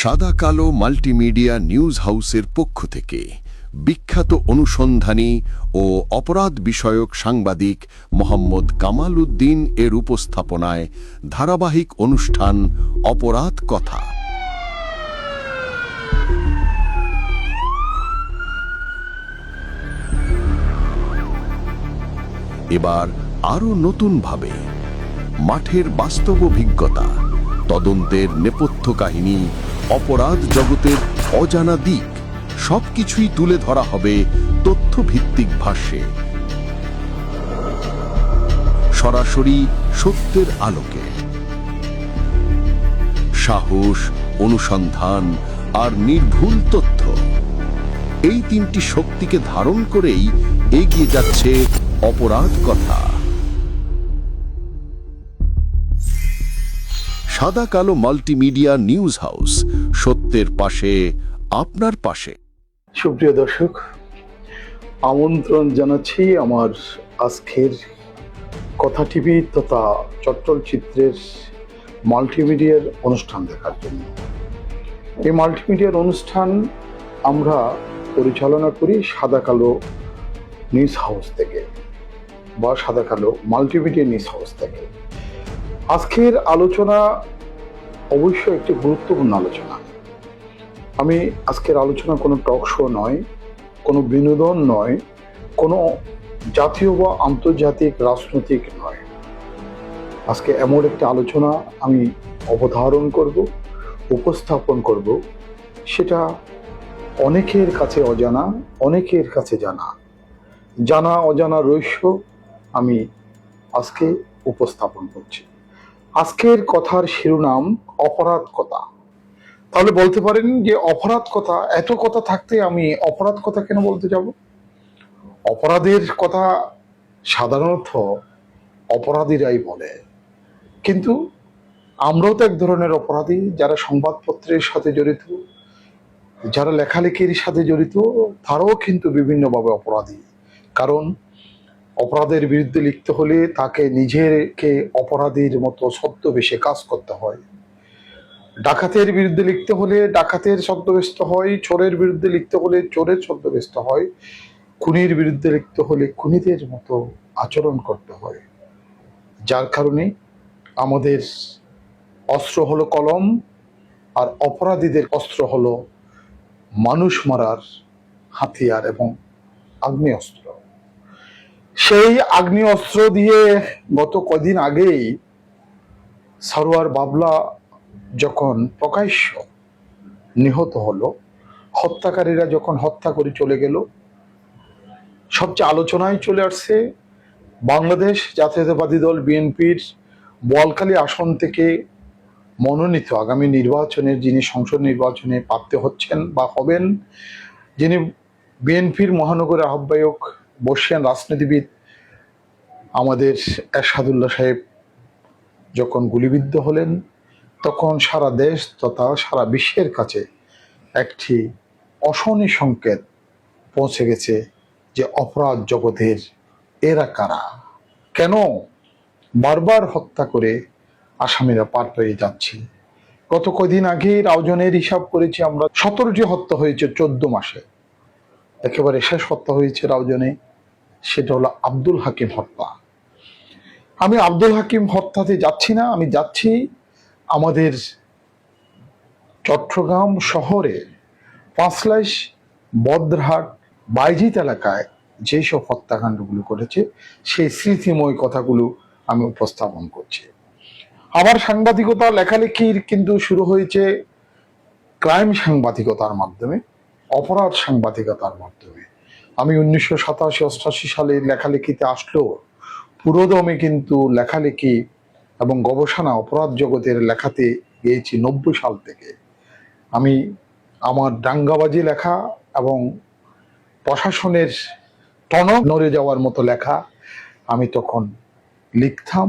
সাদা কালো multimedia news হাউসের পক্ষ থেকে বিখ্যাত অনুসন্ধানী ও অপরাধ বিষয়ক সাংবাদিক মোহাম্মদ কামাল উদ্দিন এর উপস্থাপনায় ধারাবাহিক অনুষ্ঠান অপরাধ কথা। এবার আরও নতুনভাবে মাঠের বাস্তব অভিজ্ঞতা, তদন্তের নেপথ্য কাহিনী, অপরাধ জগতের অজানা দিক সবকিছুই তুলে ধরা হবে তথ্যভিত্তিক ভাষ্যে, সরাসরি সত্যের আলোকে। সাহস, অনুসন্ধান আর নির্ভুল তথ্য, এই তিনটি শক্তিকে ধারণ করেই এগিয়ে যাচ্ছে অপরাধ কথা। সাদা কালো মাল্টিমিডিয়া নিউজ হাউস, সত্যের পাশে, আপনার পাশে। সুপ্রিয় দর্শক, আমন্ত্রণ জানাচ্ছি আমার আজকের কথা টিভি তথা চট্টল চিত্রের মাল্টিমিডিয়ার অনুষ্ঠান দেখার জন্য। এই মাল্টিমিডিয়ার অনুষ্ঠান আমরা পরিচালনা করি সাদা কালো নিউজ হাউস থেকে বা সাদা কালো মাল্টিমিডিয়া নিউজ হাউস থেকে। আজকের আলোচনা অবশ্যই একটি গুরুত্বপূর্ণ আলোচনা। আমি আজকের আলোচনা কোনো টক শো নয়, কোনো বিনোদন নয়, কোনো জাতীয় বা আন্তর্জাতিক রাজনৈতিক নয়। আজকে এমন একটি আলোচনা আমি অবধারণ করব, উপস্থাপন করব, সেটা অনেকের কাছে অজানা, অনেকের কাছে জানা। জানা অজানা রহস্য আমি আজকে উপস্থাপন করছি। আজকের কথার শিরোনাম অপরাধ কথা। তাহলে বলতে পারেন যে অপরাধ কথা, এত কথা থাকতে আমি অপরাধ কথা কেন বলতে যাব? অপরাধের কথা সাধারণত অপরাধীরাই বলে, কিন্তু আমরাও তো এক ধরনের অপরাধী, যারা সংবাদপত্রের সাথে জড়িত, যারা লেখালেখির সাথে জড়িত, তারাও কিন্তু বিভিন্নভাবে অপরাধী। কারণ অপরাধের বিরুদ্ধে লিখতে হলে তাকে নিজেকে অপরাধীর মতো ছদ্মবেশে কাজ করতে হয়। ডাকাতের বিরুদ্ধে লিখতে হলে ডাকাতের ছদ্মবেশ হয়, চোরের বিরুদ্ধে লিখতে হলে চোরের ছদ্মবেশ হয়, খুনির বিরুদ্ধে লিখতে হলে খুনিদের মতো আচরণ করতে হয়। যার কারণে আমাদের অস্ত্র হলো কলম, আর অপরাধীদের অস্ত্র হলো মানুষ মারার হাতিয়ার এবং আগ্নেয়াস্ত্র। সেই আগ্নেয়াস্ত্র দিয়ে গত কদিন আগেই সারোয়ার বাবলা যখন প্রকাশ্য নিহত হলো, হত্যাকারীরা যখন হত্যা করে চলে গেল, সবচেয়ে আলোচনায় চলে আসছে বাংলাদেশ জাতীয়তাবাদী দল বিএনপির বোয়ালখালী আসন থেকে মনোনীত আগামী নির্বাচনের, যিনি সংসদ নির্বাচনে প্রার্থী হচ্ছেন বা হবেন, যিনি বিএনপির মহানগরের আহ্বায়ক বর্ষিয়ান রাজনীতিবিদ আমাদের এরশাদুল্লাহ সাহেব যখন গুলিবিদ্ধ হলেন, তখন সারা দেশ তথা সারা বিশ্বের কাছে একটি অশনি সংকেত পৌঁছে গেছে যে অপরাধ জগতের এরা কারা, কেন বারবার হত্যা করে আসামিরা পার পেয়ে যাচ্ছে। গত কদিন আগে রাউজানের হিসাব করেছি আমরা, 17টি হত্যা হয়েছে 14 মাসে। একেবারে শেষ হত্যা হয়েছে রাউজানে, সেটা হলো আব্দুল হাকিম হত্যা। আমি আব্দুল হাকিম হত্যাতে যাচ্ছি না, আমি যাচ্ছি আমাদের চট্টগ্রাম শহরে পাঁচলাইশ, বদ্রহাট, বাইজিত এলাকায় যেসব হত্যাকাণ্ডগুলো করেছে সেই স্মৃতিময় কথাগুলো আমি উপস্থাপন করছি। আমার সাংবাদিকতা লেখালেখির কিন্তু শুরু হয়েছে ক্রাইম সাংবাদিকতার মাধ্যমে, অপরাধ সাংবাদিকতার মাধ্যমে। আমি 1987-88 সালে লেখালেখিতে আসলেও পুরোদমে কিন্তু লেখালেখি এবং গবেষণা অপরাধ জগতের লেখাতে গিয়েছি 90 সাল থেকে। আমি আমার দাঙ্গাবাজি লেখা এবং প্রশাসনের টনক নড়ে যাওয়ার মতো লেখা আমি তখন লিখতাম,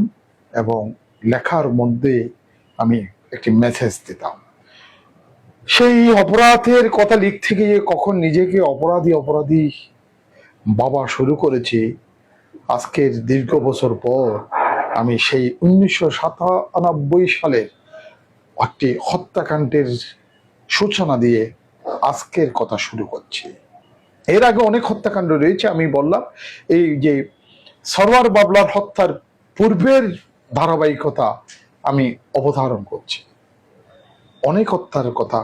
এবং লেখার মধ্যে আমি একটি মেসেজ দিতাম। সেই অপরাধের কথা লিখতে গিয়ে কখন নিজেকে অপরাধী ভাবা শুরু করেছি, আজকের দীর্ঘ বছর পর আমি সেই 1997 সালের একটি হত্যাকাণ্ডের সূচনা দিয়ে আজকের কথা শুরু করছি। এর আগে অনেক হত্যাকাণ্ড রয়েছে, আমি বললাম এই যে সরওয়ার বাবলার হত্যার পূর্বের ধারাবাহিকতা আমি অবধারণ করছি। অনেক হত্যার কথা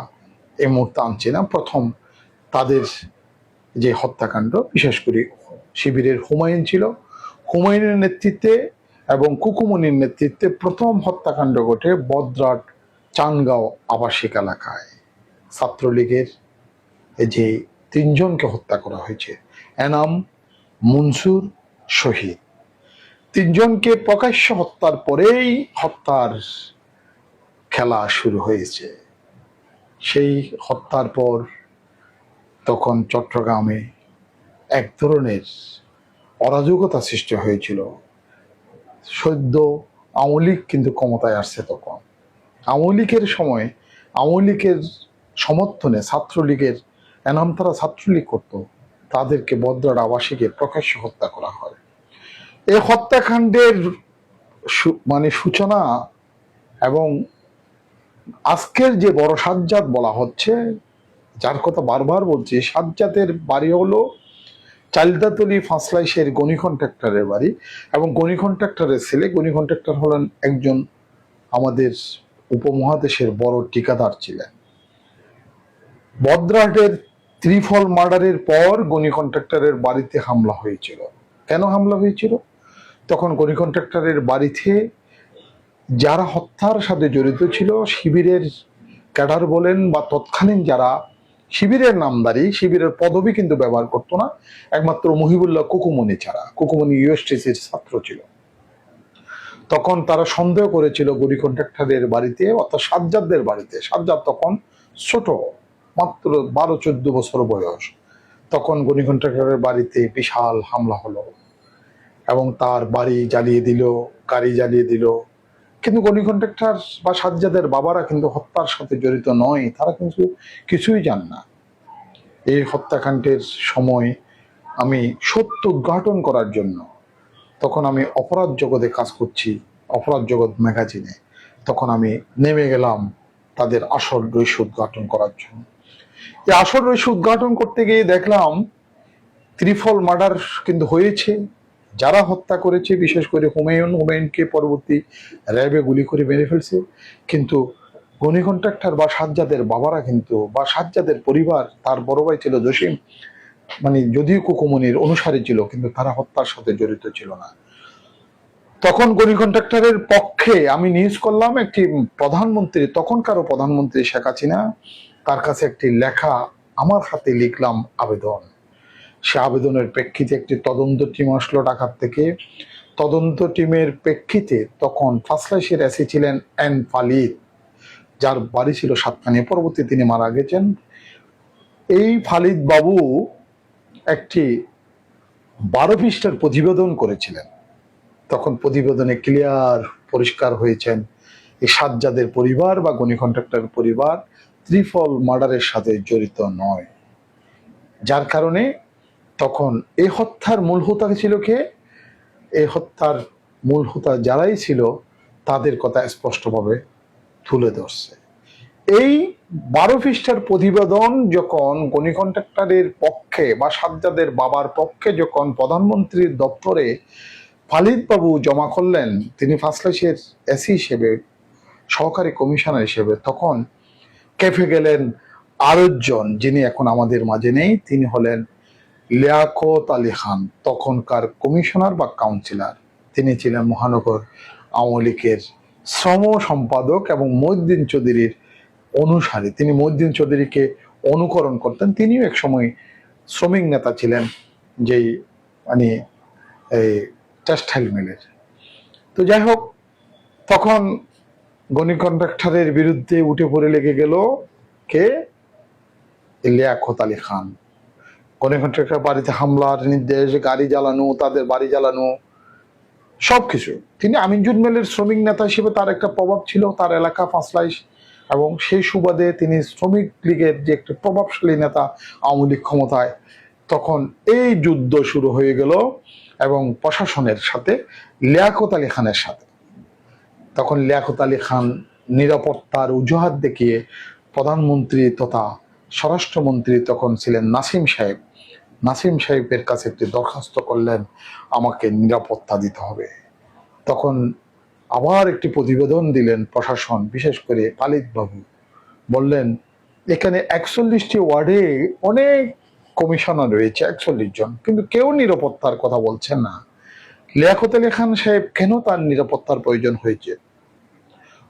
এই মুহূর্তে আনছি না। প্রথম তাদের যে হত্যাকাণ্ড, বিশেষ করে শিবিরের হুমায়ুন ছিল, হুমায়ুনের নেতৃত্বে এবং কুকুমনির নেতৃত্বে প্রথম হত্যাকাণ্ড ঘটে বদ্রাট চানগাঁও আবাসিক এলাকায়। ছাত্রলীগের যে তিনজনকে হত্যা করা হয়েছে, এনাম, মনসুর, শহীদ, তিনজনকে প্রকাশ্য হত্যার পরেই হত্যার খেলা শুরু হয়েছে। সেই হত্যার পর তখন চট্টগ্রামে এক ধরনের অরাজকতা সৃষ্টি হয়েছিল। সদ্য আওয়ামী লীগ কিন্তু ক্ষমতায় আসছে। তখন আওয়ামী লীগের সময় আওয়ামী লীগের সমর্থনে ছাত্রলীগের এনাম, তারা ছাত্রলীগ করত, তাদেরকে বদ্রাট আবাসিকে প্রকাশ্য হত্যা করা হয়। এই হত্যাকাণ্ডের সূচনা এবং আজকের যে বড় সাজ্জাদ বলা হচ্ছে, যার কথা বারবার বলছি, সাজ্জাদের বাড়ি হলো চালদাতলি ফাঁসলাইশের গনি কন্ট্রাক্টরের বাড়ি, এবং গনি কন্ট্রাক্টরের ছেলে। গনি কন্ট্রাক্টর হলেন একজন আমাদের উপমহাদেশের বড় ঠিকাদার ছিলেন। বদ্রাটের ত্রিফল মার্ডারের পর গনি কন্ট্রাক্টরের বাড়িতে হামলা হয়েছিল। কেন হামলা হয়েছিল? তখন গনি কন্ট্রাক্টরের বাড়িতে যারা হত্যার সাথে জড়িত ছিল, শিবিরের ক্যাডার বলেন বা তৎকালীন যারা শিবিরের নামদারি, শিবিরের পদবি কিন্তু ব্যবহার করতো না, একমাত্র মহিবুল্লাহ কুকুমনি ছাড়া। কুকুমনি ইউএসটিসির ছাত্র ছিল। তখন তারা সন্দেহ করেছিল গনি কন্ট্রাক্টরের বাড়িতে, অর্থাৎ সাজ্জাদদের বাড়িতে। সাজ্জাদ তখন ছোট, মাত্র 12-14 বছর বয়স। তখন গনি কন্ট্রাক্টরের বাড়িতে বিশাল হামলা হলো এবং তার বাড়ি জ্বালিয়ে দিল, গাড়ি জ্বালিয়ে দিল। কিন্তু গনি কন্ট্রাক্টর বা সাজ্জাদের বাবারা কিন্তু হত্যার সাথে জড়িত নয়, তারা কিন্তু কিছুই জান না। এই হত্যাকাণ্ডের সময় আমি সত্য উদ্ঘাটন করার জন্য, তখন আমি অপরাধ জগতে কাজ করছি, অপরাধ জগৎ ম্যাগাজিনে, তখন আমি নেমে গেলাম তাদের আসল রহস্য উদ্ঘাটন করার জন্য। এই আসল রহস্য উদ্ঘাটন করতে গিয়ে দেখলাম ত্রিফল মার্ডার কিন্তু হয়েছে। যারা হত্যা করেছে, বিশেষ করে হুমায়ুনকে পরবর্তী র্যাবে গুলি করে মেরে ফেলছে। কিন্তু গনি কন্ট্রাক্টর বা সাজ্জাদের বাবারা কিন্তু, বা সাজ্জাদের পরিবার, তার বড় ভাই ছিল জসিম, যদিও কুকুমনির অনুসারী ছিল, কিন্তু তারা হত্যার সাথে জড়িত ছিল না। তখন গনি কন্ট্রাক্টরের পক্ষে আমি নিউজ করলাম একটি প্রধানমন্ত্রী, তখনকারও প্রধানমন্ত্রী শেখ হাসিনা, তার কাছে একটি লেখা আমার হাতে লিখলাম আবেদন। সে আবেদনের প্রেক্ষিতে একটি তদন্ত টিম আসলো ঢাকার থেকে। তদন্ত টিমের প্রেক্ষিতে তখন ফাঁসলাইশের এসি ছিলেন এন ফালিদ, যার বাড়ি ছিল সাতকানিয়া, পরবর্তী তিনি মারা গেছেন। এই ফালিদ বাবু একটি 12 পৃষ্ঠার প্রতিবেদন করেছিলেন। তখন প্রতিবেদনে ক্লিয়ার পরিষ্কার হয়েছেন এই সাজ্জাদের পরিবার বা গনি কন্ট্রাক্টর পরিবার ত্রিফল মার্ডারের সাথে জড়িত নয়। যার কারণে তখন এই হত্যার মূল হোতা ছিল কে? এই হত্যার মূল হোতা যারাই ছিল তাদের কথা স্পষ্টভাবে তুলে ধরছে। এই 12 পৃষ্ঠার প্রতিবেদন যখন গনি কন্ট্রাক্টরের পক্ষে বা সাজ্জাদের বাবার পক্ষে যখন প্রধানমন্ত্রীর দপ্তরে ফালিদ বাবু জমা করলেন, তিনি ফাঁসলাইশের এসি হিসেবে, সহকারী কমিশনার হিসেবে, তখন কেঁপে গেলেন আরেকজন, যিনি এখন আমাদের মাঝে নেই। তিনি হলেন লিয়াকত আলী খান, তখনকার কমিশনার বা কাউন্সিলর। তিনি ছিলেন মহানগর আওয়ামী লীগের শ্রম সম্পাদক এবং মহিউদ্দিন চৌধুরীর অনুসারী। তিনি মহিউদ্দিন চৌধুরীকে অনুকরণ করতেন। তিনিও এক সময় শ্রমিক নেতা ছিলেন, যেই এই টেক্সটাইল মিলের। তো যাই হোক, তখন গনি কন্ট্রাক্টরের বিরুদ্ধে উঠে পড়ে লেগে গেল কে? লিয়াকত আলী খান। গনি কন্ট্রাক্টর বাড়িতে হামলার নির্দেশ, গাড়ি জ্বালানো, তাদের বাড়ি জ্বালানো, সবকিছু। তিনি আমিনজুন মেলের শ্রমিক নেতা হিসেবে তার একটা প্রভাব ছিল, তার এলাকা ফাঁসলাইশ, এবং সেই সুবাদে তিনি শ্রমিক লীগের যে একটা প্রভাবশালী নেতা, আওয়ামী লীগ ক্ষমতায়। তখন এই যুদ্ধ শুরু হয়ে গেল এবং প্রশাসনের সাথে, লিয়াকত আলী খানের সাথে। তখন লিয়াকত আলী খান নিরাপত্তার অজুহাত দেখিয়ে প্রধানমন্ত্রী তথা স্বরাষ্ট্রমন্ত্রী তখন ছিলেন নাসিম সাহেব। নাসিম সাহেবের কাছে একটি দরখাস্ত করলেন, আমাকে নিরাপত্তা দিতে হবে। তখন আবার একটি প্রতিবেদন দিলেন প্রশাসন, বিশেষ করে পালিত বাবু বললেন, এখানে 41টি ওয়ার্ডে অনেক কমিশনার রয়েছে, 41 জন, কিন্তু কেউ নিরাপত্তার কথা বলছেন না। লিয়াকত আলী খান সাহেব কেন তার নিরাপত্তার প্রয়োজন হয়েছে?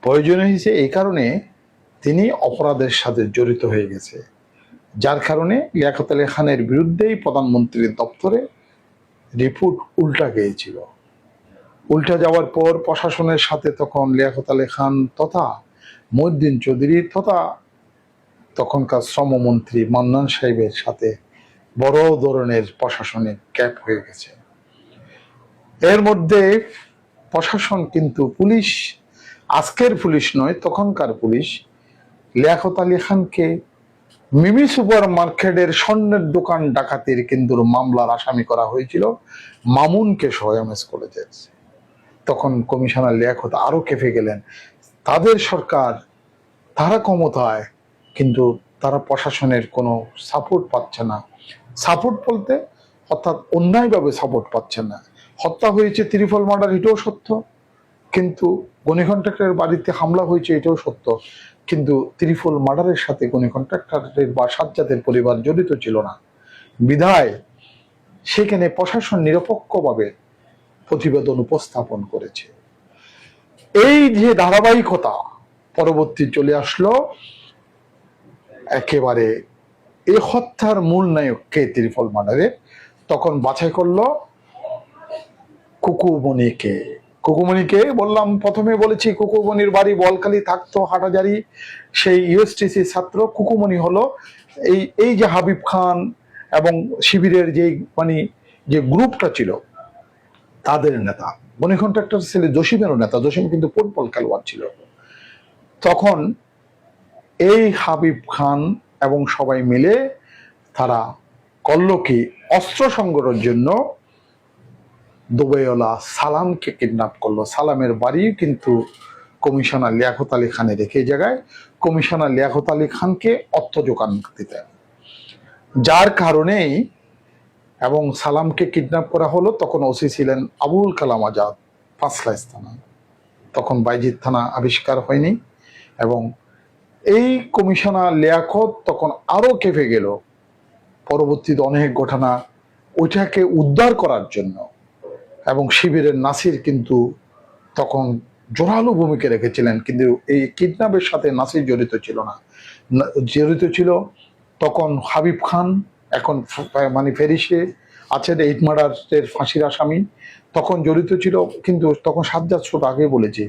প্রয়োজন হয়েছে এই কারণে তিনি অপরাধের সাথে জড়িত হয়ে গেছে, যার কারণে লিয়াকত আলী খানের বিরুদ্ধেই প্রধানমন্ত্রীর দপ্তরে রিপোর্ট উল্টা গিয়েছিল। উল্টা যাওয়ার পর প্রশাসনের সাথে তখন লিয়াকত আলী খান তথা মহিউদ্দিন চৌধুরী তথা তখনকার শ্রমমন্ত্রী মান্নান সাহেবের সাথে বড় ধরনের প্রশাসনিক গ্যাপ হয়ে গেছে। এর মধ্যে প্রশাসন কিন্তু পুলিশ, আজকের পুলিশ নয়, তখনকার পুলিশ লিয়াকত আলী খানকে মিমি সুপার মার্কেটের স্বর্ণের দোকান ডাকাতির কিন্তু মামলার আসামি করা হয়েছিল মামুনকে সহ এমএস কলেজের। তখন কমিশনার লিয়াকত আরো কেঁপে গেলেন। তাদের সরকার, তারা ক্ষমতায়, কিন্তু তারা প্রশাসনের কোনো সাপোর্ট পাচ্ছে না। সাপোর্ট বলতে অর্থাৎ অন্যায়ভাবে সাপোর্ট পাচ্ছে না। হত্যা হয়েছে, ত্রিফল মার্ডার, এটাও সত্য, কিন্তু গনি কন্ট্রাক্টরের বাড়িতে হামলা হয়েছে, এটাও সত্য, কিন্তু ত্রিফল মার্ডারের সাথে গনি কন্ট্রাক্টরের বা সাজ্জাদের পরিবার জড়িত ছিল না। বিধায় সেখানে প্রশাসন নিরপেক্ষভাবে প্রতিবেদন উপস্থাপন করেছে। এই যে ধারাবাহিকতা পরবর্তী চলে আসলো, একেবারে এই হত্যার মূল নায়ক কে ত্রিফল মার্ডারে, তখন বাছাই করলো কুকুমণিকে। কুকুমণিকে বললাম, প্রথমে বলেছি কুকুমণির বাড়ি বলখালি, থাকতো হাটাজারি, সেই ইউএসটিসি ছাত্র। কুকুমণি হলো এই যে হাবিব খান এবং শিবিরের যে যে গ্রুপটা ছিল তাদের নেতা। গনি কন্ট্রাক্টর ছেলে জসিমেরও নেতা, জসিম কিন্তু ফুটবল খেলোয়াড় ছিল। তখন এই হাবিব খান এবং সবাই মিলে তারা করল কি, অস্ত্র সংগ্রহের জন্য দুবাইওয়ালা সালামকে কিডন্যাপ করলো। সালামের বাড়ি কিন্তু কমিশনার লিয়াকত আলী খানের এই জায়গায় কমিশনার লিয়াকত আলী খানকে অর্থ যোগান দিতেন, যার কারণেই এবং সালামকে কিডন্যাপ করা হলো। তখন ওসি ছিলেন আবুল কালাম আজাদ, পাঁচলাইশ থানা, তখন বাইজিদ থানা আবিষ্কার হয়নি। এবং এই কমিশনার লিয়াকত তখন আরো কেঁপে গেল। পরবর্তীতে অনেক ঘটনা ওইটাকে উদ্ধার করার জন্য, এবং শিবিরের নাসির কিন্তু তখন জোরালো ভূমিকা রেখেছিলেন, কিন্তু এই কিডন্যাপের সাথে নাসির জড়িত ছিল না। জড়িত ছিল তখন হাবিব খান, এখন ফেরিসে আছেন 8 মার্ডারের ফাঁসির আসামি, তখন জড়িত ছিল। কিন্তু তখন সাজ্জাদ ছোট আগে বলেছে,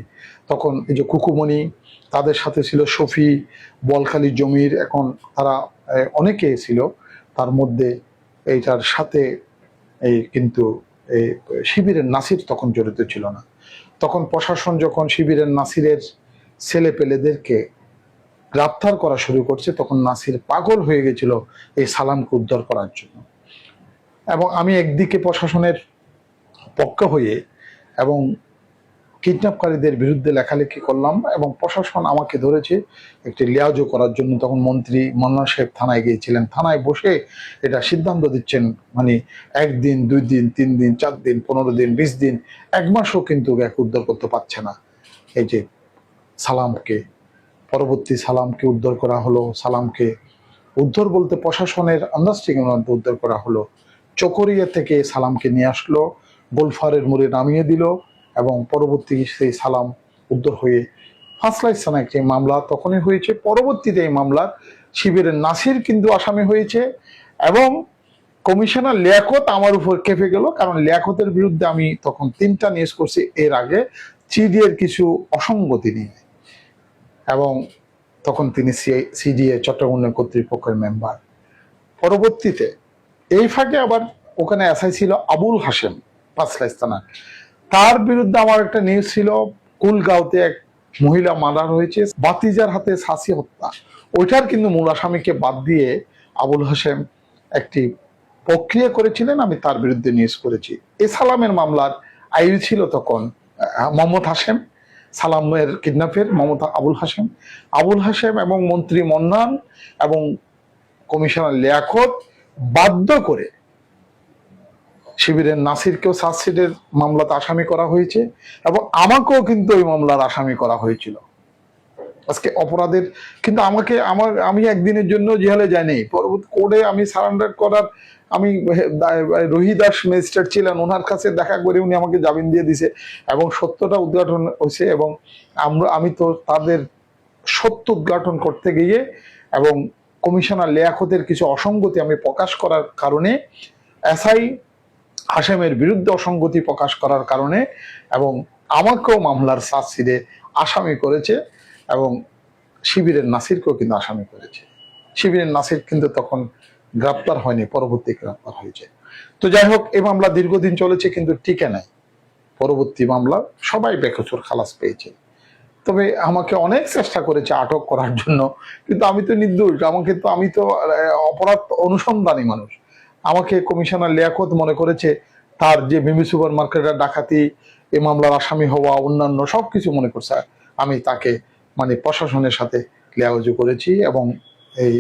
তখন এই যে কুকুমণি, তাদের সাথে ছিল শফি, বলখালি জমির, এখন তারা অনেকে ছিল। তার মধ্যে এইটার সাথে এই কিন্তু এই শিবিরের নাসির তখন জড়িত ছিল না। তখন প্রশাসন যখন শিবিরের নাসিরের ছেলে পেলেদেরকে গ্রেপ্তার করা শুরু করছে, তখন নাসির পাগল হয়ে গেছিল এই সালামকে উদ্ধার করার জন্য। এবং আমি একদিকে প্রশাসনের পক্ষ হয়ে এবং কিডন্যাপকারীদের বিরুদ্ধে লেখালেখি করলাম, এবং প্রশাসন আমাকে ধরেছে একটি লিয়াজো করার জন্য। তখন মন্ত্রী মান্নান সাহেব থানায় গিয়েছিলেন, থানায় বসে এটা সিদ্ধান্ত দিচ্ছেন, 1 দিন 2 দিন 3 দিন 4 দিন 15 দিন 20 দিন 1 মাসও কিন্তু এক উদ্ধার করতে পারছে না। এই যে সালামকে, পরবর্তী সালামকে উদ্ধার করা হলো। সালামকে উদ্ধার বলতে প্রশাসনের আন্ডারস্ট্যান্ডিং মধ্যে উদ্ধার করা হলো। চকরিয়া থেকে সালামকে নিয়ে আসলো, গোলফারের মোড়ে নামিয়ে দিল, এবং পরবর্তী সেই সালাম উদ্ধার হয়ে পাঁচলাইশ থানায় একটি মামলা তখনই হয়েছে। পরবর্তীতে এই মামলার শিবিরের নাসির কিন্তু আসামি হয়েছে, এবং কমিশনার লিয়াকত আমার উপর কেঁপে গেল, কারণ লিয়াকতের বিরুদ্ধে আমি তখন 3টা নিউজ করছি এর আগে সিডিএর কিছু অসঙ্গতি নিয়ে, এবং তখন তিনি সিডিএ চট্টগ্রাম উন্নয়ন কর্তৃপক্ষের মেম্বার। পরবর্তীতে এই ফাঁকে আবার ওখানে এসআই ছিল আবুল হাসেম, পাঁচলাইশ থানা, তার বিরুদ্ধে আমার একটা নিউজ ছিল, কুলগাঁওতে এক মহিলা মার্ডার হয়েছে, বাতিজার হাতে সাসি হত্যা, ওইটার কিন্তু মূল আসামিকে বাদ দিয়ে আবুল হাসেম একটি প্রক্রিয়া করেছিলেন, আমি তার বিরুদ্ধে নিউজ করেছি। এ সালামের মামলার আইন ছিল তখন মোহাম্মদ হাসেম, সালামের কিডন্যাপের মমতা আবুল হাশেম এবং মন্ত্রী মন্নান এবং কমিশনার লিয়াকত বাধ্য করে শিবিরের নাসিরকেও সার্জশিটের মামলাতে আসামি করা হয়েছে এবং আমাকেও কিন্তু ওই মামলার আসামি করা হয়েছিল। আজকে অপরাধের কিন্তু আমি একদিনের জন্য জেলে যাইনি, পরবর্তী কোর্টে আমি সারেন্ডার করার আমি রোহিদাস ম্যাজিস্ট্রেট ছিলেন, ওনার কাছে দেখা করে উনি আমাকে জামিন দিয়ে দিছে এবং সত্যটা উদ্ঘাটন হয়েছে এবং আমি তো তাদের সত্য উদ্ঘাটন করতে গিয়ে এবং কমিশনার লিয়াকতের কিছু অসঙ্গতি আমি প্রকাশ করার কারণে, এসআই হাশেমের বিরুদ্ধে অসঙ্গতি প্রকাশ করার কারণে এবং আমাকেও মামলার চার্জশিটে আসামি করেছে এবং শিবিরের নাসিরকেও কিন্তু আসামি করেছে। শিবিরের নাসির কিন্তু তখন গ্রেপ্তার হয়নি, পরবর্তী গ্রেপ্তার হয়েছে। তো যাই হোক, এই মামলা দীর্ঘদিন চলেছে কিন্তু টিকে নাই। পরবর্তী মামলা সবাই বেকসুর খালাস পেয়েছে। তবে আমাকে অনেক চেষ্টা করেছে আটক করার জন্য, কিন্তু আমি তো নির্দোষ, আমি তো অপরাধ অনুসন্ধানী মানুষ। আমাকে কমিশনার লিয়াকত মনে করেছে তার যে মিমি সুপার মার্কেটের ডাকাতি, এই মামলার আসামি হওয়া, অন্যান্য সবকিছু মনে করছে আমি তাকে প্রশাসনের সাথে লেয়াজু করেছি এবং এই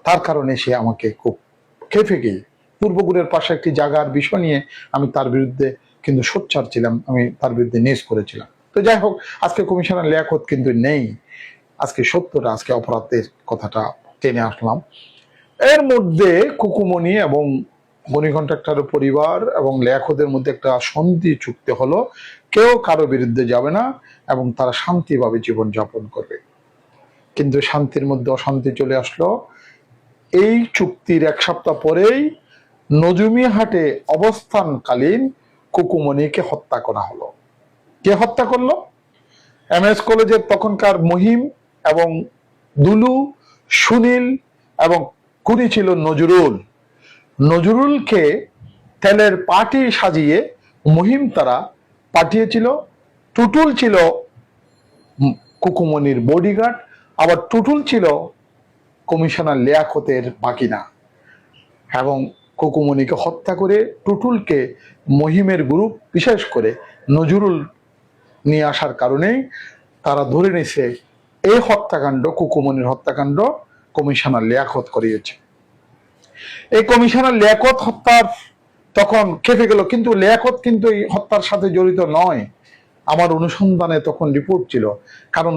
তার কারণে সে আমাকে খুব খেপে গিয়ে পূর্বগুড়ের পাশে একটি জায়গার বিষয় নিয়ে আমি তার বিরুদ্ধে কিন্তু সোচ্চার ছিলাম, আমি তার বিরুদ্ধে নিউজ করেছিলাম। তো যাই হোক, আজকে কমিশনার লিয়াকত কিন্তু নেই। আজকে সত্যটা, আজকে অপরাধের কথাটা টেনে আসলাম। এর মধ্যে কুকুমনি এবং গনি কন্ট্রাক্টরের পরিবার এবং লিয়াকতের মধ্যে একটা সন্ধি চুক্তি হলো, কেউ কারো বিরুদ্ধে যাবে না এবং তারা শান্তিভাবে জীবনযাপন করবে। কিন্তু শান্তির মধ্যে অশান্তি চলে আসলো। এই চুক্তির এক সপ্তাহ পরেই নজুমিয়াহাটে অবস্থানকালীন কুকুমনিকে হত্যা করা হলো। কে হত্যা করলো? এমএস কলেজের তখনকার মহিম এবং দুলু, সুনীল এবং খুনি ছিল নজরুল। নজরুলকে তেলের পাটি সাজিয়ে মহিম তারা পাঠিয়েছিল। টুটুল ছিল কুকুমনির বডিগার্ড, আবার টুটুল ছিল কমিশনার লিয়াকতের বাকিনা এবং কুকুমনিকে হত্যা করে টুটুলকে মহিমের গ্রুপ, বিশেষ করে নজরুল নিয়ে আসার কারণেই তারা ধরে নিছে এই হত্যাকাণ্ড, কুকুমনির হত্যাকাণ্ড কমিশনার লিয়াকত করিয়েছে। এই কমিশনার লিয়াকত হত্যার তখন খেপে গেল, কিন্তু লিয়াকত কিন্তু এই হত্যার সাথে জড়িত নয়। আমার অনুসন্ধানে তখন রিপোর্ট ছিল, কারণ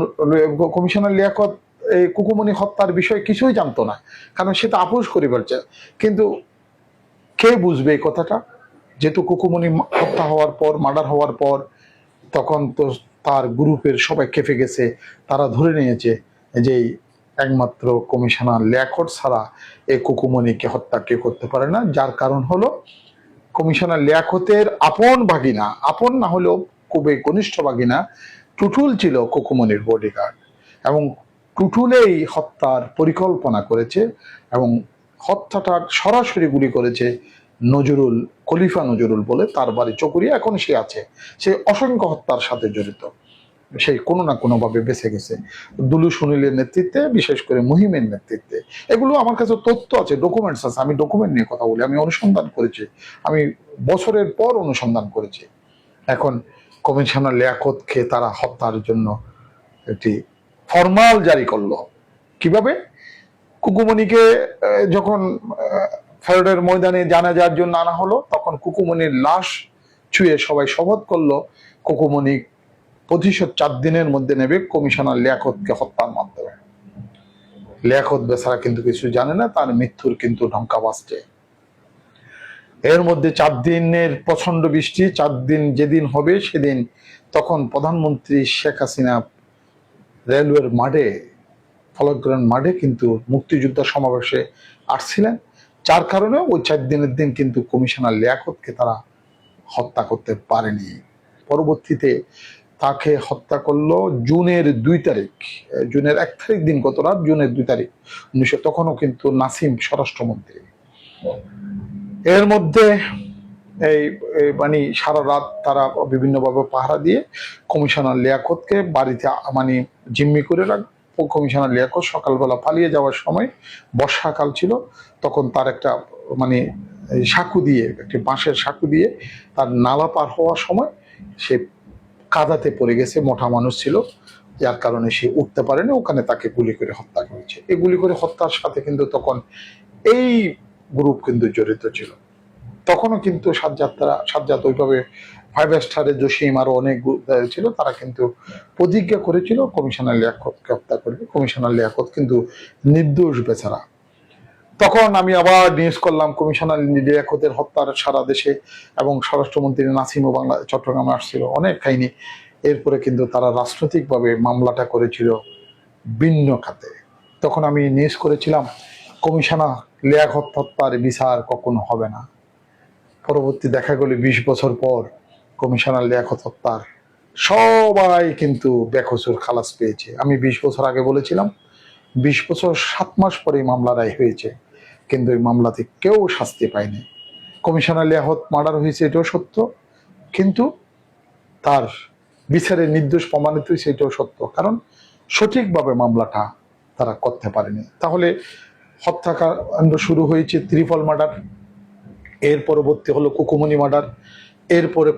কমিশনার লিয়াকত এই কুকুমনি হত্যার বিষয়ে কিছুই জানতো না, কারণ সে তো আপোষ করে বলছে। কিন্তু কে বুঝবে এই কথাটা? যেহেতু কুকুমনি হত্যা হওয়ার পর, মার্ডার হওয়ার পর, তখন তো তার গ্রুপের সবাই খেপে গেছে। তারা ধরে নিয়েছে যে একমাত্র কমিশনার লিয়াকত ছাড়া এই কুকুমনিকে হত্যা কেউ করতে পারে না। যার কারণ হলো কমিশনার লিয়াকতের আপন ভাগিনা, আপন না হলেও খুবই ঘনিষ্ঠ ভাগিনা টুটুল ছিল কুকুমনির বডিগার্ড এবং টুটুলেই হত্যার পরিকল্পনা করেছে এবং হত্যাটার সরাসরি গুলি করেছে নজরুল, খলিফা নজরুল বলে, তার বাড়ি চকুরিয়া, এখন সে আছে। সে অসংখ্য হত্যার সাথে জড়িত, সেই কোনো না কোনোভাবে বেঁচে গেছে দুলু সুনীলের নেতৃত্বে, বিশেষ করে মহিমের নেতৃত্বে। এগুলো আমার কাছে তথ্য আছে, ডকুমেন্টস আছে, আমি ডকুমেন্ট নিয়ে কথা বলি। আমি অনুসন্ধান করেছি, আমি বছরের পর অনুসন্ধান করেছি। এখন কমিশনার লিয়াকতকে তারা হত্যার জন্য একটি ফরমাল জারি করলো। কিভাবে? কুকুমনিকে যখন ফেরোডের ময়দানে জানাজার জন্য আনা হলো, তখন কুকুমনির লাশ ছুঁয়ে সবাই শপথ করলো কুকুমনি প্রতিশোধ 4 দিনের মধ্যে নেবে কমিশনার লিয়াকতকে হত্যার মাধ্যমে। লিয়াকত বেচারা কিন্তু কিছু জানে না, তার মৃত্যুর কিন্তু ঢঙ্কা বাজছে। এর মধ্যে 4 দিনের প্রচন্ড বৃষ্টি, 4 দিন যেদিন হবে সেদিন তখন প্রধানমন্ত্রী শেখ হাসিনা রেলওয়ের মাঠে, ফলকগ্রাউন্ড মাঠে কিন্তু মুক্তিযুদ্ধ সমাবেশে আসছিলেন। যার কারণে ওই 4 দিনের দিন কিন্তু কমিশনার লিয়াকতকে তারা হত্যা করতে পারেনি। পরবর্তীতে তাকে হত্যা করলো জুনের 2 তারিখ, জুনের 1 তারিখ দিন, গত রাত জুনের 2 তারিখ 1900, তখনও কিন্তু নাসিম স্বরাষ্ট্রমন্ত্রী। এর মধ্যে এই সারা রাত তারা বিভিন্নভাবে পাহারা দিয়ে কমিশনার লিয়াকতকে বাড়িতে জিম্মি করে রাখবে। কমিশনার লিয়াকত সকালবেলা পালিয়ে যাওয়ার সময়, বর্ষাকাল ছিল, তখন তার একটা সাঁকু দিয়ে, একটি বাঁশের সাঁকু দিয়ে তার নালা পার হওয়ার সময় সে কাদাতে পড়ে গেছে, মোটা মানুষ ছিল, যার কারণে সে উঠতে পারেনি, ওখানে তাকে গুলি করে হত্যা করেছে। এই গুলি করে হত্যার সাথে কিন্তু তখন এই গ্রুপ কিন্তু জড়িত ছিল। তখনও কিন্তু সাজ্জাদ ওইভাবে 5 স্টারে জসিম আরো অনেক ছিল, তারা কিন্তু প্রতিজ্ঞা করেছিল কমিশনার লিয়াকতকে হত্যা করবে। কমিশনার লিয়াকত কিন্তু নির্দোষ বেচারা। তখন আমি আবার নিউজ করলাম কমিশনার লিয়াকতের হত্যার সারা দেশে, এবং স্বরাষ্ট্রমন্ত্রী নাসিমও চট্টগ্রামে আসছিল, অনেক কাহিনী। এরপরে কিন্তু তারা রাজনৈতিকভাবে মামলাটা করেছিল ভিন্ন খাতে। তখন আমি নিউজ করেছিলাম কমিশনার লিয়াকত হত্যার বিচার কখনো হবে না। পরবর্তী দেখা গেল 20 বছর পর কমিশনার লিয়াকত হত্যার সবাই কিন্তু বেকসুর খালাস পেয়েছে। আমি 20 বছর আগে বলেছিলাম 20 বছর 7 মাস পরে মামলা রায় হয়েছে, কিন্তু এই মামলাতে কেউ শাস্তি পায়নি। কমিশনার লিয়াকত মার্ডার হয়েছে এটাও সত্য, কিন্তু তার বিচারে নির্দোষ প্রমাণিত হয়েছে এটাও সত্য, কারণ সঠিকভাবে মামলাটা তারা করতে পারেনি। তাহলে হত্যাকাণ্ড শুরু হয়েছে ত্রিপল মার্ডার, এর পরবর্তী হলো কুকুমনি মার্ডার, এরপরে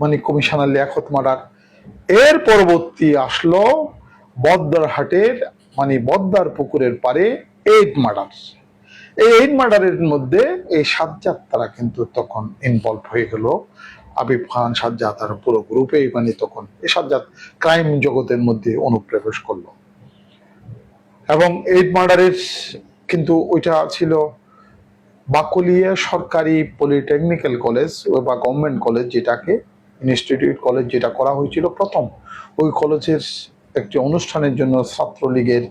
মানে কমিশনার লিয়াকত মার্ডার, এর পরবর্তী আসলো বদ্দারহাটের মানে বদ্দার পুকুরের পারে 8 মার্ডার। এই 8 মার্ডারের মধ্যে এই সাজ্জাদ তারা কিন্তু তখন ইনভলভ হয়ে গেল। আবিব খান, সাজ্জাদ আর পুরো গ্রুপে মানে তখন এই সাজ্জাদ ক্রাইম জগতের মধ্যে অনুপ্রবেশ করলো। এবং 8 মার্ডারের কিন্তু ওইটা ছিল বাকলিয়া সরকারি পলিটেকনিক্যাল কলেজ বা গভর্নমেন্ট কলেজ, যেটাকে ইনস্টিটিউট কলেজ যেটা করা হয়েছিল প্রথম, ওই কলেজের একটি অনুষ্ঠানের জন্য ছাত্রলীগের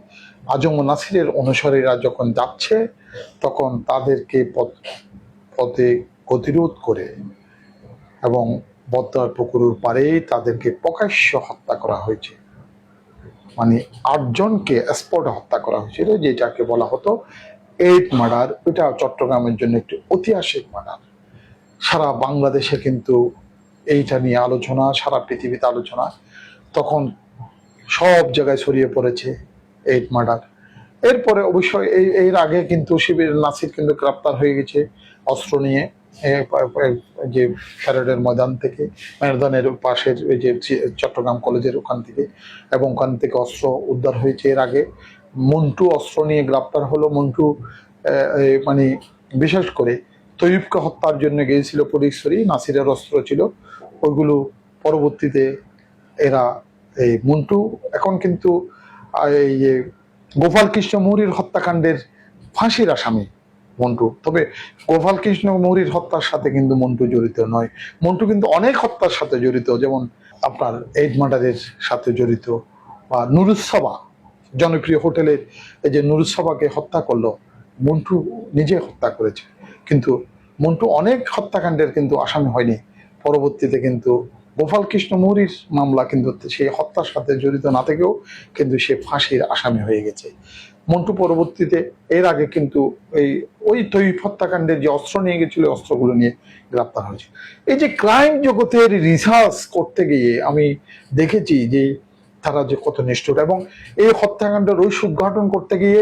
আজম ও নাসিরের অনুসারীরা যখন যাচ্ছে, তখন তাদেরকে পথে গতিরোধ করে এবং বদ্দার পুকুরের পাড়েই তাদেরকে প্রকাশ্য হত্যা করা হয়েছে। মানে 8 জনকে স্পটে হত্যা করা হয়েছিল, যেটাকে বলা হতো 8 মার্ডার। ওইটা চট্টগ্রামের জন্য একটি ঐতিহাসিক মার্ডার। সারা বাংলাদেশে কিন্তু এইটা নিয়ে আলোচনা, সারা পৃথিবীতে আলোচনা, তখন সব জায়গায় ছড়িয়ে পড়েছে 8 মার্ডার। এরপরে অবশ্যই এর আগে কিন্তু শিবির নাসির কিন্তু গ্রেপ্তার হয়ে গেছে অস্ত্র নিয়ে, যে প্যারেডের ময়দান থেকে, ময়দানের পাশের ওই যে চট্টগ্রাম কলেজের ওখান থেকে, এবং ওখান থেকে অস্ত্র উদ্ধার হয়েছে। এর আগে মন্টু অস্ত্র নিয়ে গ্রেপ্তার হলো। মন্টু মানে বিশেষ করে তৈয়বকে হত্যার জন্য গিয়েছিল ফটিকছড়ি, নাসিরের অস্ত্র ছিল ওইগুলো। পরবর্তীতে এরা এই মন্টু এখন কিন্তু এই যে গোপাল কৃষ্ণ মৌরির হত্যাকাণ্ডের ফাঁসির আসামি মন্টু। তবে গোপাল কৃষ্ণ মৌরির হত্যার সাথে কিন্তু মন্টু জড়িত নয়। মন্টু কিন্তু অনেক হত্যার সাথে জড়িত, যেমন আপনার 8 মার্ডারের সাথে জড়িত, বা নুরুসভা জনপ্রিয় হোটেলের এই যে নুরুসভাকে হত্যা করলো, মন্টু নিজে হত্যা করেছে। কিন্তু মন্টু অনেক হত্যাকাণ্ডের কিন্তু আসামি হয়নি। পরবর্তীতে কিন্তু গোপাল কৃষ্ণ মৌরির মামলা কিন্তু সেই হত্যার সাথে জড়িত না থেকেও কিন্তু সে ফাঁসির আসামি হয়ে গেছে। মন্টু পরবর্তীতে এর আগে কিন্তু ওই তৈয়ব হত্যাকাণ্ডের যে অস্ত্র নিয়ে গেছিল, অস্ত্রগুলো নিয়ে গ্রেপ্তার হয়েছে। এই যে ক্রাইম জগতের রিসার্চ করতে গিয়ে আমি দেখেছি যে তারা যে কত নিষ্ঠুর, এবং এই হত্যাকাণ্ডের রহস্য উদ্ঘাটন করতে গিয়ে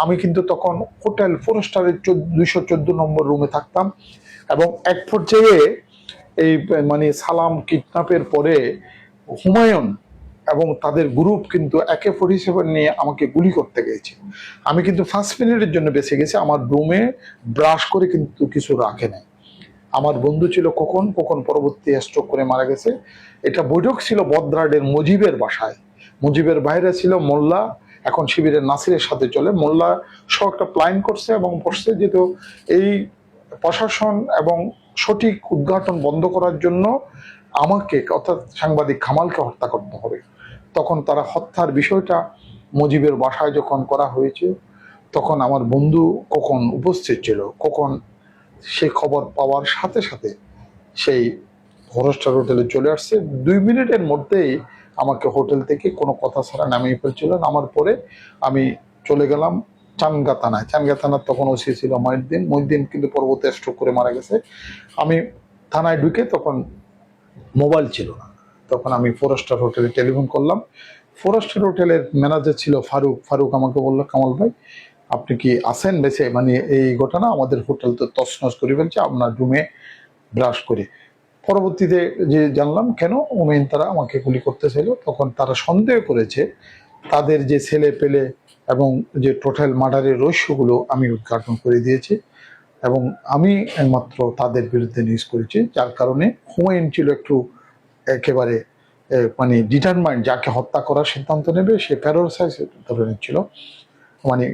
আমি কিন্তু তখন হোটেল 4 স্টারের 214 নম্বর রুমে থাকতাম। এবং এক পর্যায়ে এই মানে সালাম কিডন্যাপের পরে হুমায়ুন এবং তাদের গ্রুপ কিন্তু AK-47 নিয়ে আমাকে গুলি করতে গেছে। আমি কিন্তু 5 মিনিটের জন্য বেঁচে গেছি। আমার রুমে ব্রাশ করে কিন্তু কিছু রাখে নাই। আমার বন্ধু ছিল কখন পরবর্তী স্ট্রোক করে মারা গেছে। এটা বৈঠক ছিল বদ্রাডের মুজিবের বাসায়। মুজিবের বাইরে ছিল মোল্লা, এখন শিবিরের নাসিরের সাথে চলে। মোল্লা সহ একটা প্ল্যান করছে এবং বসছে, যেহেতু এই প্রশাসন এবং সঠিক উদ্ঘাটন বন্ধ করার জন্য আমাকে অর্থাৎ সাংবাদিক কামালকে হত্যা করতে হবে। তখন তারা হত্যার বিষয়টা মুজিবের বাসায় যখন করা হয়েছে, তখন আমার বন্ধু কখন উপস্থিত ছিল। কখন সে খবর পাওয়ার সাথে সাথে সেই 4 স্টার হোটেলে চলে আসছে। 2 মিনিটের মধ্যেই আমাকে হোটেল থেকে কোনো কথা ছাড়া নামিয়ে ফেলছিল। নামার পরে আমি চলে গেলাম চানগা থানায়। চানগা থানার তখন ওসি ছিল মহিউদ্দিন কিন্তু পরবর্তী স্ট্রোক করে মারা গেছে। আমি থানায় ঢুকে তখন মোবাইল ছিল না, তখন আমি 4 স্টার হোটেলে টেলিফোন করলাম। 4 স্টার হোটেলের ম্যানেজার ছিল ফারুক আমাকে বললো, কামাল ভাই আপনি কি আছেন বেঁচে? মানে এই ঘটনা, আমাদের হোটেল তো তছনছ করে ফেলছে, আপনার রুমে ব্রাশ করে। পরবর্তীতে যে জানলাম কেন হুমায়ুন তারা আমাকে গুলি করতে চাইল, তখন তারা সন্দেহ করেছে তাদের যে ছেলে পেলে এবং যে টোটাল মার্ডারের রহস্যগুলো আমি উদ্ঘাটন করে দিয়েছি এবং আমি একমাত্র তাদের বিরুদ্ধে নিউজ করেছি, যার কারণে হুমায়ুন ছিল একটু একেবারে মানে ডিটারমাইন্ড, যাকে হত্যা করার সিদ্ধান্ত নেবে সে প্যারালাইজ ধরনের ছিল, মানে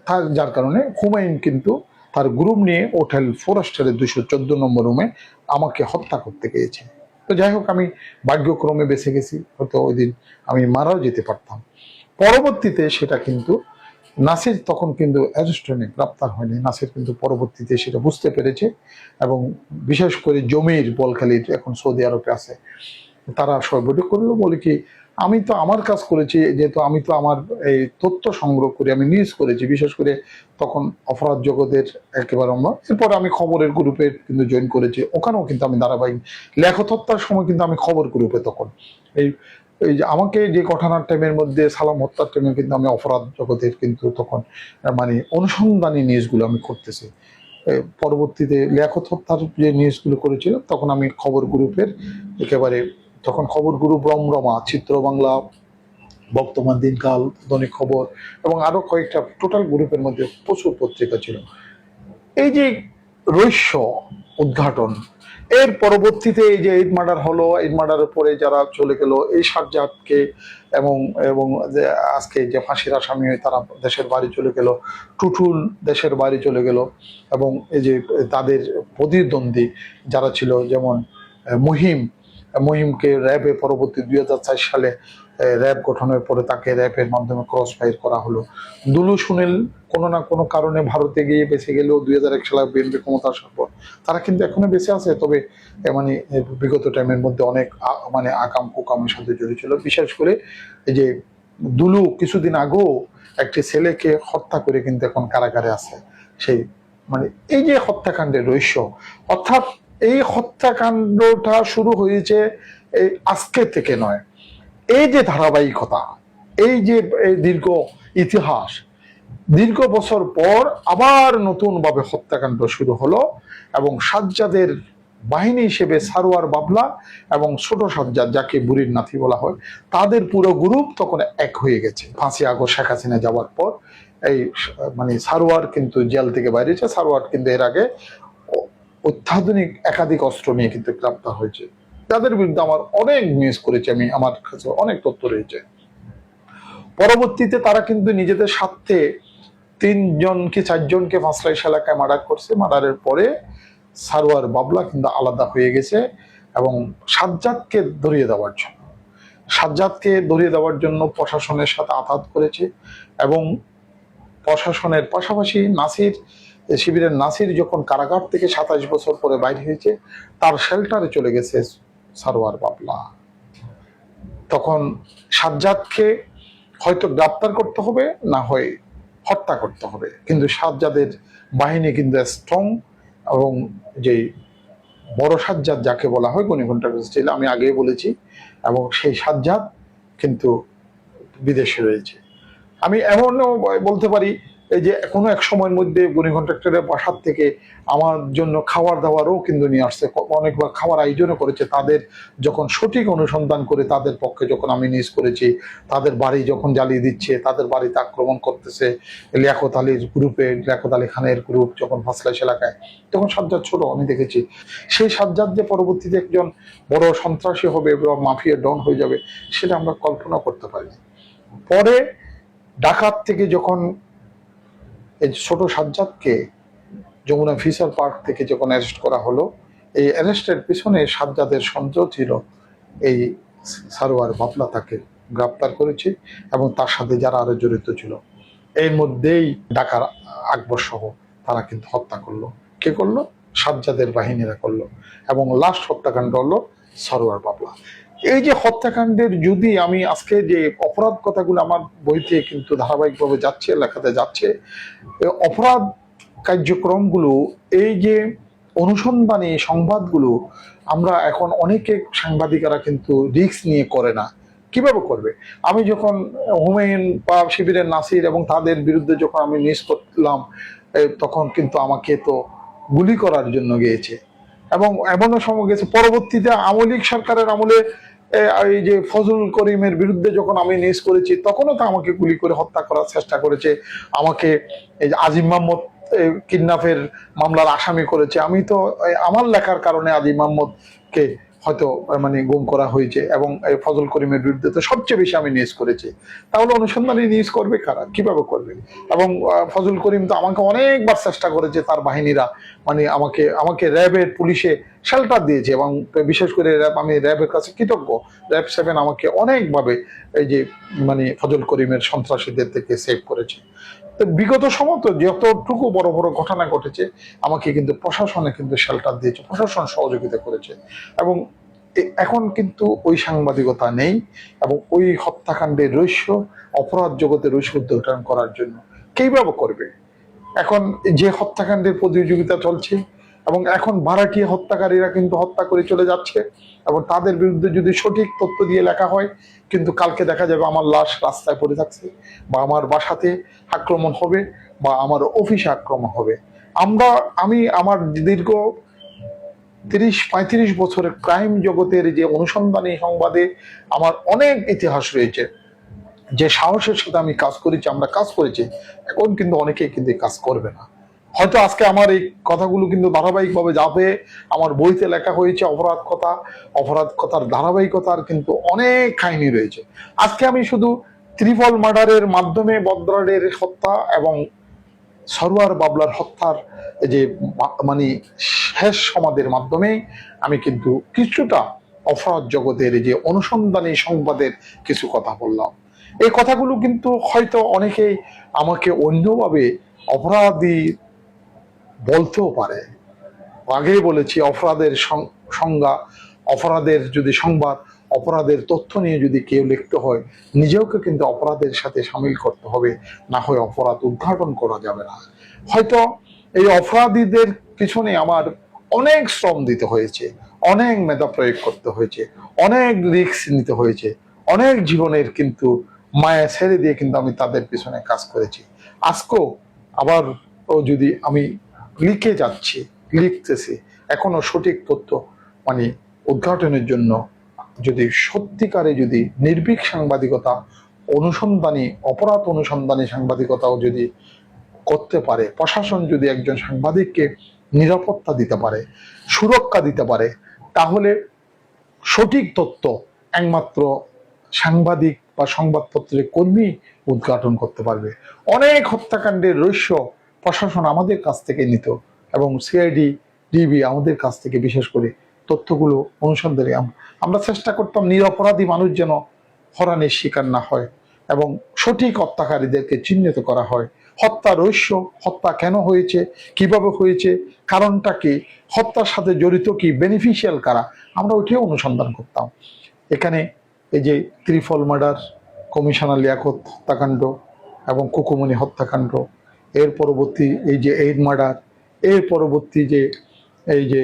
তার যার কারণে হুমায়ুন কিন্তু তার গ্রুপ নিয়ে হোটেল ফরেস্টারের 214 নম্বর রুমে আমাকে হত্যা করতে গিয়েছে। তো যাই হোক, আমি ভাগ্যক্রমে বেঁচে গেছি, হয়তো ওই দিন আমি মারাও যেতে পারতাম। পরবর্তীতে সেটা কিন্তু নাসির তখন কিন্তু অ্যারেস্ট হয়নি, গ্রেপ্তার হয়নি। নাসির কিন্তু পরবর্তীতে সেটা বুঝতে পেরেছে এবং বিশেষ করে জমির বলখালির এখন সৌদি আরবে আছে, তারা সর্বটি করলো বলে কি আমি তো আমার কাজ করেছি, যেহেতু আমি তো আমার এই তথ্য সংগ্রহ করে আমি নিউজ করেছি, বিশেষ করে তখন অপরাধ জগতের একেবারে আমরা, এরপর আমি খবরের গ্রুপে কিন্তু জয়েন করেছি, ওখানেও কিন্তু আমি ধারাবাহিক লেখক হত্যার সময় কিন্তু আমি খবর গ্রুপে তখন এই এই যে আমাকে যে ঘটনার টাইমের মধ্যে সালাম হত্যার টাইমে কিন্তু আমি অপরাধ জগতের কিন্তু তখন মানে অনুসন্ধানী নিউজগুলো আমি করতেছি। পরবর্তীতে লিয়াকত হত্যার যে নিউজগুলো করেছিলাম তখন আমি খবর গ্রুপের একেবারে, তখন খবর গ্রুপ রমরমা, চিত্র বাংলা, বর্তমান দিনকাল, দৈনিক খবর এবং আরো কয়েকটা টোটাল গ্রুপের মধ্যে প্রচুর পত্রিকা ছিল। এই যে রহস্য উদ্ঘাটন, এর পরবর্তীতে এই যে ঈদ মার্ডার হলো, ঈদ মার্ডারের পরে যারা চলে গেল এই সাজ্জাদকে এবং এবং যে আজকে যে ফাঁসির আসামি হয়ে তারা দেশের বাড়ি চলে গেল, টুটুল দেশের বাড়ি চলে গেল এবং এই যে তাদের প্রতিদ্বন্দ্বী যারা ছিল যেমন মহিমকে র্যাবে পরবর্তী 2004 সালে র্যাব গঠনের পরে তাকে র্যাবের মাধ্যমে ক্রস ফায়ার করা হলো। দুলু সুনীল কোনো না কোনো কারণে ভারতে গিয়ে বেঁচে গেলেও 2001 সালে বিএনপি ক্ষমতা আসার পর তারা কিন্তু এখনো বেঁচে আছে, তবে মানে বিগত টাইমের মধ্যে অনেক মানে আকাম কুকামের সাথে জড়িত ছিল। বিশেষ করে এই যে দুলু কিছুদিন আগেও একটি ছেলেকে হত্যা করে কিন্তু এখন কারাগারে আছে। সেই মানে এই যে হত্যাকাণ্ডের রহস্য, অর্থাৎ এই হত্যাকাণ্ডটা শুরু হয়েছে এই আজকে থেকে নয়, এই যে ধারাবাহিকতা, এই যে দীর্ঘ ইতিহাস, দীর্ঘ বছর পর আবার নতুন ভাবে হত্যাকাণ্ড শুরু হলো এবং সাজ্জাদের বাহিনী হিসেবে সারোয়ার বাবলা এবং ছোট সাজ্জাদ, যাকে বুড়ির নাতি বলা হয়, তাদের পুরো গ্রুপ তখন এক হয়ে গেছে। 5ই আগস্ট শেখ হাসিনা যাওয়ার পর এই মানে সারোয়ার কিন্তু জেল থেকে বাইরেছে। সারোয়ার কিন্তু এর আগে অত্যাধুনিক একাধিক অস্ত্র নিয়ে কিন্তু গ্রেপ্তার হয়েছে, তাদের বিরুদ্ধে আমার অনেক নিউজ করেছি আমি, আমার কাছে অনেক তথ্য রয়েছে। পরবর্তীতে তারা কিন্তু নিজেদের স্বার্থে 3জন কি 4জনকে ফাঁসলাইশ এলাকায় মার্ডার করছে। মার্ডারের পরে সারোয়ার বাবলা কিন্তু আলাদা হয়ে গেছে এবং সাজ্জাদকে ধরিয়ে দেওয়ার জন্য প্রশাসনের সাথে আঘাত করেছে এবং প্রশাসনের পাশাপাশি নাসির শিবিরের নাসির যখন কারাগার থেকে 27 বছর পরে বাইরে হয়েছে তার শেল্টারে চলে গেছে সারোয়ার বাবলা। তখন সাজ্জাদকে হয়তো গ্রেপ্তার করতে হবে, না হয় হত্যা করতে হবে, কিন্তু সাজ্জাদের বাহিনী কিন্তু স্ট্রং এবং যে বড় সাজ্জাদ যাকে বলা হয় গণিঘণ্টা স্টিল, আমি আগেই বলেছি, এবং সেই সাজ্জাদ কিন্তু বিদেশে রয়েছে। আমি এমনও বলতে পারি এই যে কোনো এক সময়ের মধ্যে গনি কন্ট্রাক্টরের বাসার থেকে আমার জন্য খাবার দাবারও কিন্তু নিয়ে আসছে, অনেকবার খাবার আয়োজনও করেছে। তাদের যখন সঠিক অনুসন্ধান করে তাদের পক্ষে যখন আমি নিউজ করেছি, তাদের বাড়ি যখন জ্বালিয়ে দিচ্ছে, তাদের বাড়িতে আক্রমণ করতেছে লিয়াকত আলীর গ্রুপে, লিয়াকত আলী খানের গ্রুপ যখন ফাঁসলাইশ এলাকায়, তখন সাজ্জাদ ছোট আমি দেখেছি। সেই সাজ্জাদ যে পরবর্তীতে একজন বড় সন্ত্রাসী হবে বা মাফিয়া ডন হয়ে যাবে সেটা আমরা কল্পনা করতে পারিনি। পরে ঢাকা থেকে যখন এই ছোট সাজ্জাদকে যমুনা ফিশার পার্ক থেকে যখন অ্যারেস্ট করা হলো, এই অ্যারেস্টের পিছনে সাজ্জাদের সন্দেহ ছিল এই সারোয়ার বাবলা তাকে গ্রেপ্তার করেছে এবং তার সাথে যারা আরো জড়িত ছিল, এর মধ্যেই ঢাকার আকবর সহ তারা কিন্তু হত্যা করলো। কে করলো? সাজ্জাদের বাহিনীরা করলো এবং লাস্ট হত্যাকাণ্ড হলো সারোয়ার বাবলা। এই যে হত্যাকাণ্ডের, যদি আমি আজকে যে অপরাধ কথাগুলো আমার বইতে কিন্তু ধারাবাহিকভাবে যাচ্ছে, লেখাতে যাচ্ছে, অপরাধ কার্যক্রমগুলো, এই যে অনুসন্ধানী সংবাদগুলো আমরা এখন অনেকে সাংবাদিকেরা কিন্তু রিস্ক নিয়ে করে না। কিভাবে করবে? আমি যখন হুমায়ুন বা শিবিরের নাসির এবং তাদের বিরুদ্ধে যখন আমি নিউজ করলাম, তখন কিন্তু আমাকে তো গুলি করার জন্য গিয়েছে এবং এমনও সময় গেছে পরবর্তীতে আওয়ামী লীগ সরকারের আমলে এই যে ফজল করিমের বিরুদ্ধে যখন আমি নিউজ করেছি তখনও তো আমাকে গুলি করে হত্যা করার চেষ্টা করেছে, আমাকে এই যে আজিম মাহমুদ কিডন্যাপের মামলার আসামি করেছে। আমি তো আমার লেখার কারণে আজিম মাহমুদকে হয়তো মানে গুম করা হয়েছে, এবং এই ফজল করিমের বিরুদ্ধে তো সবচেয়ে বেশি আমি নিউজ করেছি। তাহলে অনুসন্ধানী নিউজ করবে কারা, কিভাবে করবে? এবং ফজল করিম তো আমাকে অনেকবার চেষ্টা করেছে, তার বাহিনীরা মানে আমাকে র্যাবের পুলিশে শেল্টার দিয়েছে, এবং বিশেষ করে আমি র্যাবের কাছে কৃতজ্ঞ। র্যাব 7 আমাকে অনেকভাবে এই যে মানে ফজল করিমের সন্ত্রাসীদের থেকে সেভ করেছে। তো বিগত সময় তো যতটুকু বড় বড় ঘটনা ঘটেছে আমাকে কিন্তু প্রশাসনে কিন্তু শেল্টার দিয়েছে, প্রশাসন সহযোগিতা করেছে। এবং এখন কিন্তু ওই সাংবাদিকতা নেই, এবং ওই হত্যাকাণ্ডের রহস্য, অপরাধ জগতের রহস্য উদ্ঘাটন করার জন্য কিভাবে করবে? এখন যে হত্যাকাণ্ডের প্রতিযোগিতা চলছে, এবং এখন ভাড়াটিয়া হত্যাকারীরা কিন্তু হত্যা করে চলে যাচ্ছে, এবং তাদের বিরুদ্ধে যদি সঠিক তথ্য দিয়ে লেখা হয়, কিন্তু কালকে দেখা যাবে আমার লাশ রাস্তায় পড়ে থাকছে, বা আমার বাসাতে আক্রমণ হবে, বা আমার অফিসে আক্রমণ হবে। আমি আমার দীর্ঘ 30-35 বছরের ক্রাইম জগতের যে অনুসন্ধানী সংবাদে আমার অনেক ইতিহাস রয়েছে, যে সাহসের সাথে আমি কাজ করেছি, আমরা কাজ করেছি। এখন কিন্তু অনেকেই কিন্তু কাজ করবে না। হয়তো আজকে আমার এই কথাগুলো কিন্তু ধারাবাহিকভাবে যাবে, আমার বইতে লেখা হয়েছে অপরাধ কথার ধারাবাহিকতার কিন্তু অনেক কাহিনী রয়েছে। আজকে আমি শুধু ত্রিপল মার্ডারের মাধ্যমে বদ্রারের হত্যা এবং সরওয়ার বাবলার হত্যার যে মানে শেষ সমাধির মাধ্যমে আমি কিন্তু কিছুটা অপরাধ জগতের যে অনুসন্ধানী সংবাদের কিছু কথা বললাম। এই কথাগুলো কিন্তু হয়তো অনেকেই আমাকে অন্যভাবে অপরাধী বলতেও পারে। আগেই বলেছি, অপরাধের সংজ্ঞা, অপরাধের যদি সংবাদ, অপরাধের তথ্য নিয়ে যদি কেউ লিখতে হয়, নিজেকে কিন্তু অপরাধের সাথে সামিল করতে হবে, না হয় অপরাধ উদ্ঘাটন করা যাবে না। হয়তো এই অপরাধীদের পিছনে আমার অনেক শ্রম দিতে হয়েছে, অনেক মেধা প্রয়োগ করতে হয়েছে, অনেক রিস্ক নিতে হয়েছে, অনেক জীবনের কিন্তু মায়া ছেড়ে দিয়ে কিন্তু আমি তাদের পিছনে কাজ করেছি। আজকেও আবার যদি আমি লিখতেছি, এখনো সঠিক তথ্য মানে উদ্ঘাটনের জন্য যদি সত্যিকারে যদি নির্ভীক সাংবাদিকতা, অপরাধ অনুসন্ধানী সাংবাদিকতাও যদি করতে পারে, প্রশাসন যদি একজন সাংবাদিককে নিরাপত্তা দিতে পারে, সুরক্ষা দিতে পারে, তাহলে সঠিক তথ্য একমাত্র সাংবাদিক বা সংবাদপত্রের কর্মী উদ্ঘাটন করতে পারবে। অনেক হত্যাকাণ্ডের রহস্য প্রশাসন আমাদের কাছ থেকে নিত, এবং সিআইডি, ডিবি আমাদের কাছ থেকে বিশেষ করে তথ্যগুলো অনুসন্ধানে আমরা চেষ্টা করতাম নিরপরাধী মানুষ যেন হয়রানির শিকার না হয়, এবং সঠিক হত্যাকারীদেরকে চিহ্নিত করা হয়। হত্যা রহস্য, হত্যা কেন হয়েছে, কিভাবে হয়েছে, কারণটা কি, হত্যার সাথে জড়িত কি, বেনিফিশিয়াল কারা, আমরা ওইটাও অনুসন্ধান করতাম। এখানে এই যে ত্রিফল মার্ডার, কমিশনার লিয়াকত হত্যাকাণ্ড এবং কুকুমনি হত্যাকাণ্ড, এর পরবর্তী এই যে এইড মার্ডার, এর পরবর্তী যে এই যে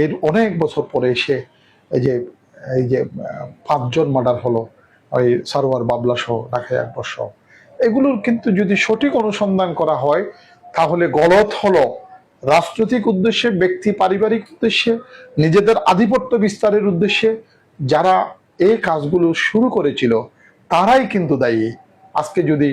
এর অনেক বছর পরে এসে এই যে 5 জন মার্ডার হলো, ওই সারোয়ার বাবলা সহ, ঢাকায় আকবর সহ, এগুলোর কিন্তু যদি সঠিক অনুসন্ধান করা হয়, তাহলে গলত হলো রাজনৈতিক উদ্দেশ্যে, ব্যক্তি পারিবারিক উদ্দেশ্যে, নিজেদের আধিপত্য বিস্তারের উদ্দেশ্যে যারা এই কাজগুলো শুরু করেছিল তারাই কিন্তু দায়ী। আজকে যদি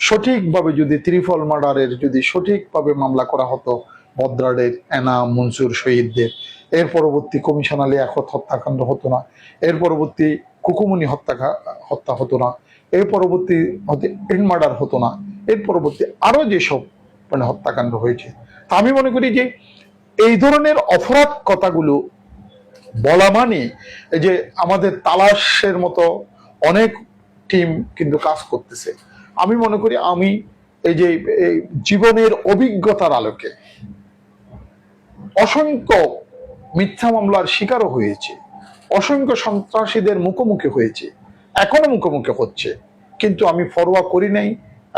সঠিকভাবে যদি ত্রিফল মার্ডারের যদি সঠিকভাবে মামলা করা হতো, বদ্রারের এনাম, মনসুর, শহীদদের, এর পরবর্তী কমিশনার লিয়াকত হত্যাকাণ্ড হতো না, এর পরবর্তী কুকুমনি হত্যা হতো না, এর পরবর্তী এন্ড মার্ডার হতো না, এর পরবর্তী আরো যেসব মানে হত্যাকাণ্ড হয়েছে। তা আমি মনে করি যে এই ধরনের অপরাধ কথাগুলো বলা মানে এই যে আমাদের তালাশের মতো অনেক টিম কিন্তু কাজ করতেছে। আমি মনে করি আমি এই যে জীবনের অভিজ্ঞতার আলোকে অসংখ্য মিথ্যা মামলার শিকারও হয়েছে, অসংখ্য সন্ত্রাসীদের মুখোমুখি হয়েছে, এখনো মুখোমুখি হচ্ছে, কিন্তু আমি পরোয়া করি নাই,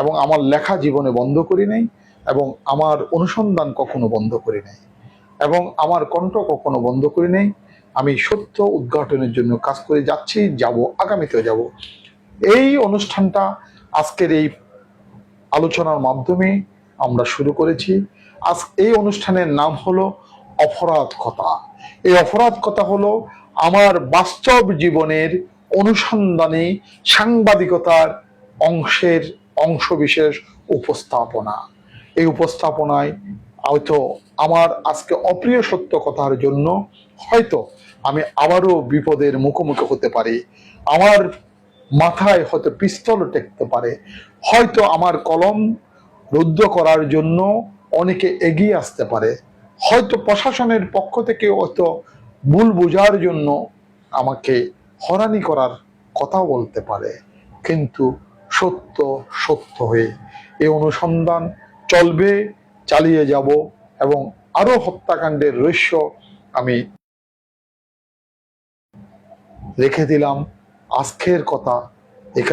এবং আমার লেখা জীবনে বন্ধ করি নাই, এবং আমার অনুসন্ধান কখনো বন্ধ করি নাই, এবং আমার কণ্ঠ কখনো বন্ধ করি নাই। আমি সত্য উদ্ঘাটনের জন্য কাজ করে যাচ্ছি, যাব, আগামীতেও যাব। এই অনুষ্ঠানটা আজকের এই আলোচনার মাধ্যমে আমরা শুরু করেছি। আজ এই অনুষ্ঠানের নাম হলো অপরাধ কথা। এই অপরাধ কথা হলো আমার বাস্তব জীবনের অনুসন্ধানী সাংবাদিকতার অংশবিশেষ উপস্থাপনা। এই উপস্থাপনায় হয়তো আমার আজকে অপ্রিয় সত্য কথার জন্য হয়তো আমি আবারও বিপদের মুখোমুখি হতে পারি। আমার মাথায় হয়তো পিস্তল টেকতে পারে, হয়তো আমার কলম রুদ্ধ করার জন্য অনেকে এগিয়ে আসতে পারে, হয়তো প্রশাসনের পক্ষ থেকে হয়তো ভুল বোঝার জন্য আমাকে হয়রানি করার কথা বলতে পারে, কিন্তু সত্য সত্য হয়ে এই অনুসন্ধান চলবে, চালিয়ে যাব এবং আরো হত্যাকাণ্ডের রহস্য আমি রেখে দিলাম। আজকের কথা এখানে